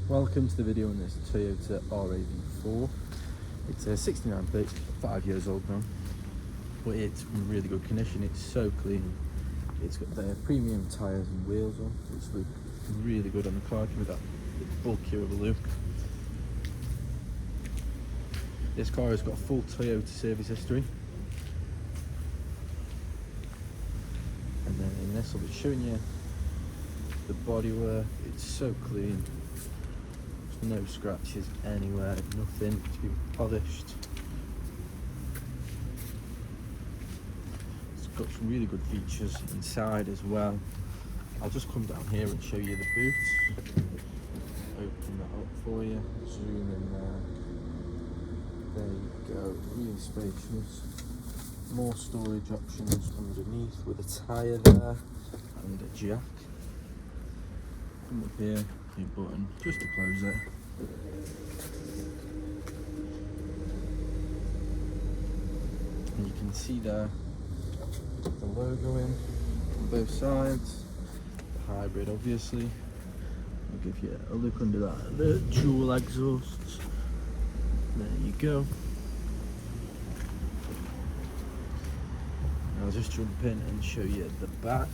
Welcome to the video on this Toyota RAV4. It's a 69 plate, 5 years old now, but it's in really good condition. It's so clean. It's got the premium tyres and wheels on, which look really good on the car. With that bulkier of a look. This car has got a full Toyota service history. And then in this I'll be showing you the bodywork. It's so clean. There's no scratches anywhere, nothing to be polished. It's got some really good features inside as well. I'll just come down here and show you the boot. Open that up for you, zoom in there. There you go, really spacious. More storage options underneath with a tyre there and a jack. Come up here, your button just to close it. And you can see there the logo in on both sides. The hybrid, obviously. I'll give you a look under that. The dual exhausts. There you go. I'll just jump in and show you the back.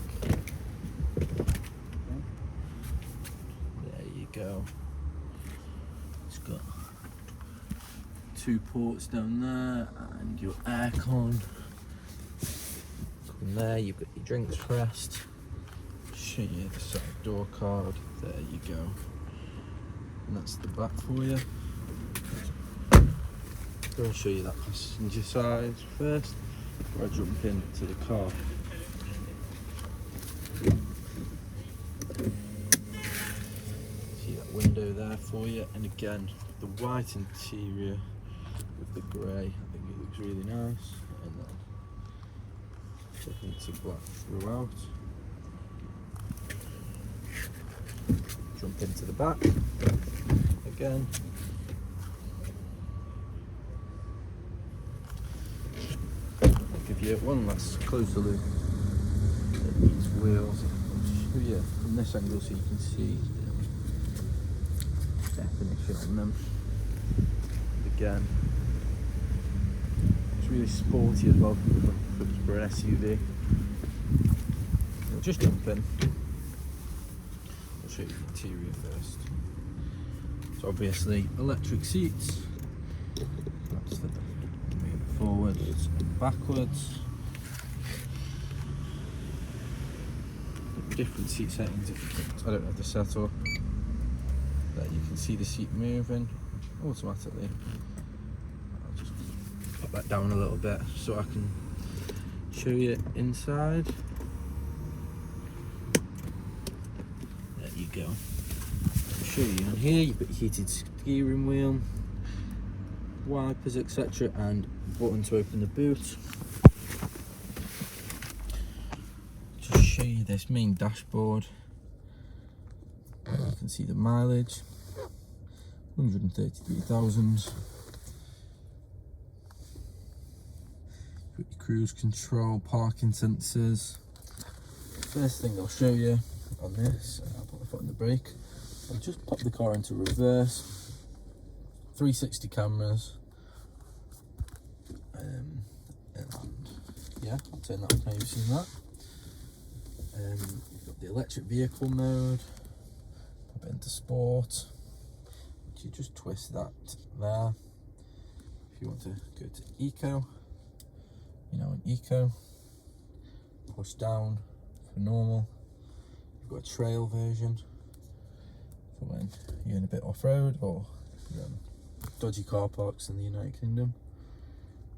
There you go. It's got 2 ports down there and your aircon. Come there, you've got your drinks pressed. Show you the side door card. There you go. And that's the back for you. I'll show you that passenger side first before I jump into the car. See that window there for you, and again the white interior with the grey. I think it looks really nice, and then flip into black throughout. Jump into the back again. Give you one last closer look at these wheels. I'll show you from this angle so you can see the definition on them. And again, it's really sporty as well for an SUV. I'll just jump in. I'll show you the interior first. So obviously electric seats. That's for the forwards and backwards. Different seat settings if you I don't have the setup. There you can see the seat moving automatically. I'll just put that down a little bit so I can show you inside. There you go. I'll show you on here. You've got heated steering wheel, wipers, etc., and button to open the boot. Just show you this main dashboard. You can see the mileage, 133,000. Your cruise control, parking sensors. First thing I'll show you on this, I'll put the foot on the brake. I'll just pop the car into reverse. 360 cameras. And yeah, I'll turn that on now, you've seen that. You've got the electric vehicle mode, pop it into sport, you just twist that there. If you want to go to eco, you know, in eco, push down for normal. You've got a trail version for when you're in a bit off-road or dodgy car parks in the United Kingdom.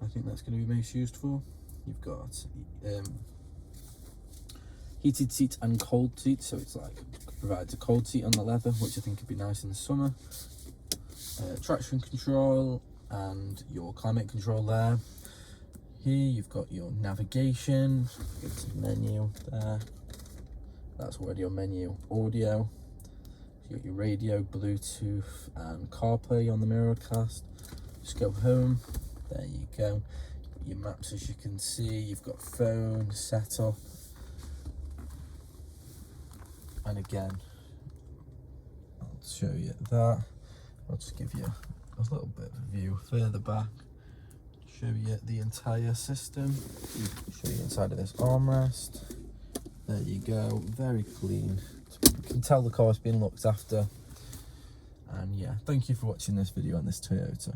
I think that's going to be most used for. You've got heated seats and cold seats, so it's like provides a cold seat on the leather, which I think would be nice in the summer. Traction control and your climate control there. Here you've got your navigation, go to the menu there. That's already your menu. Audio. You've got your radio, Bluetooth, and CarPlay on the Mirrorcast. Just go home. There you go. Your maps, as you can see, you've got phone setup, and again, I'll show you that. I'll just give you a little bit of a view further back, show you the entire system, show you inside of this armrest. There you go, very clean. You can tell the car's been looked after. And yeah, thank you for watching this video on this Toyota.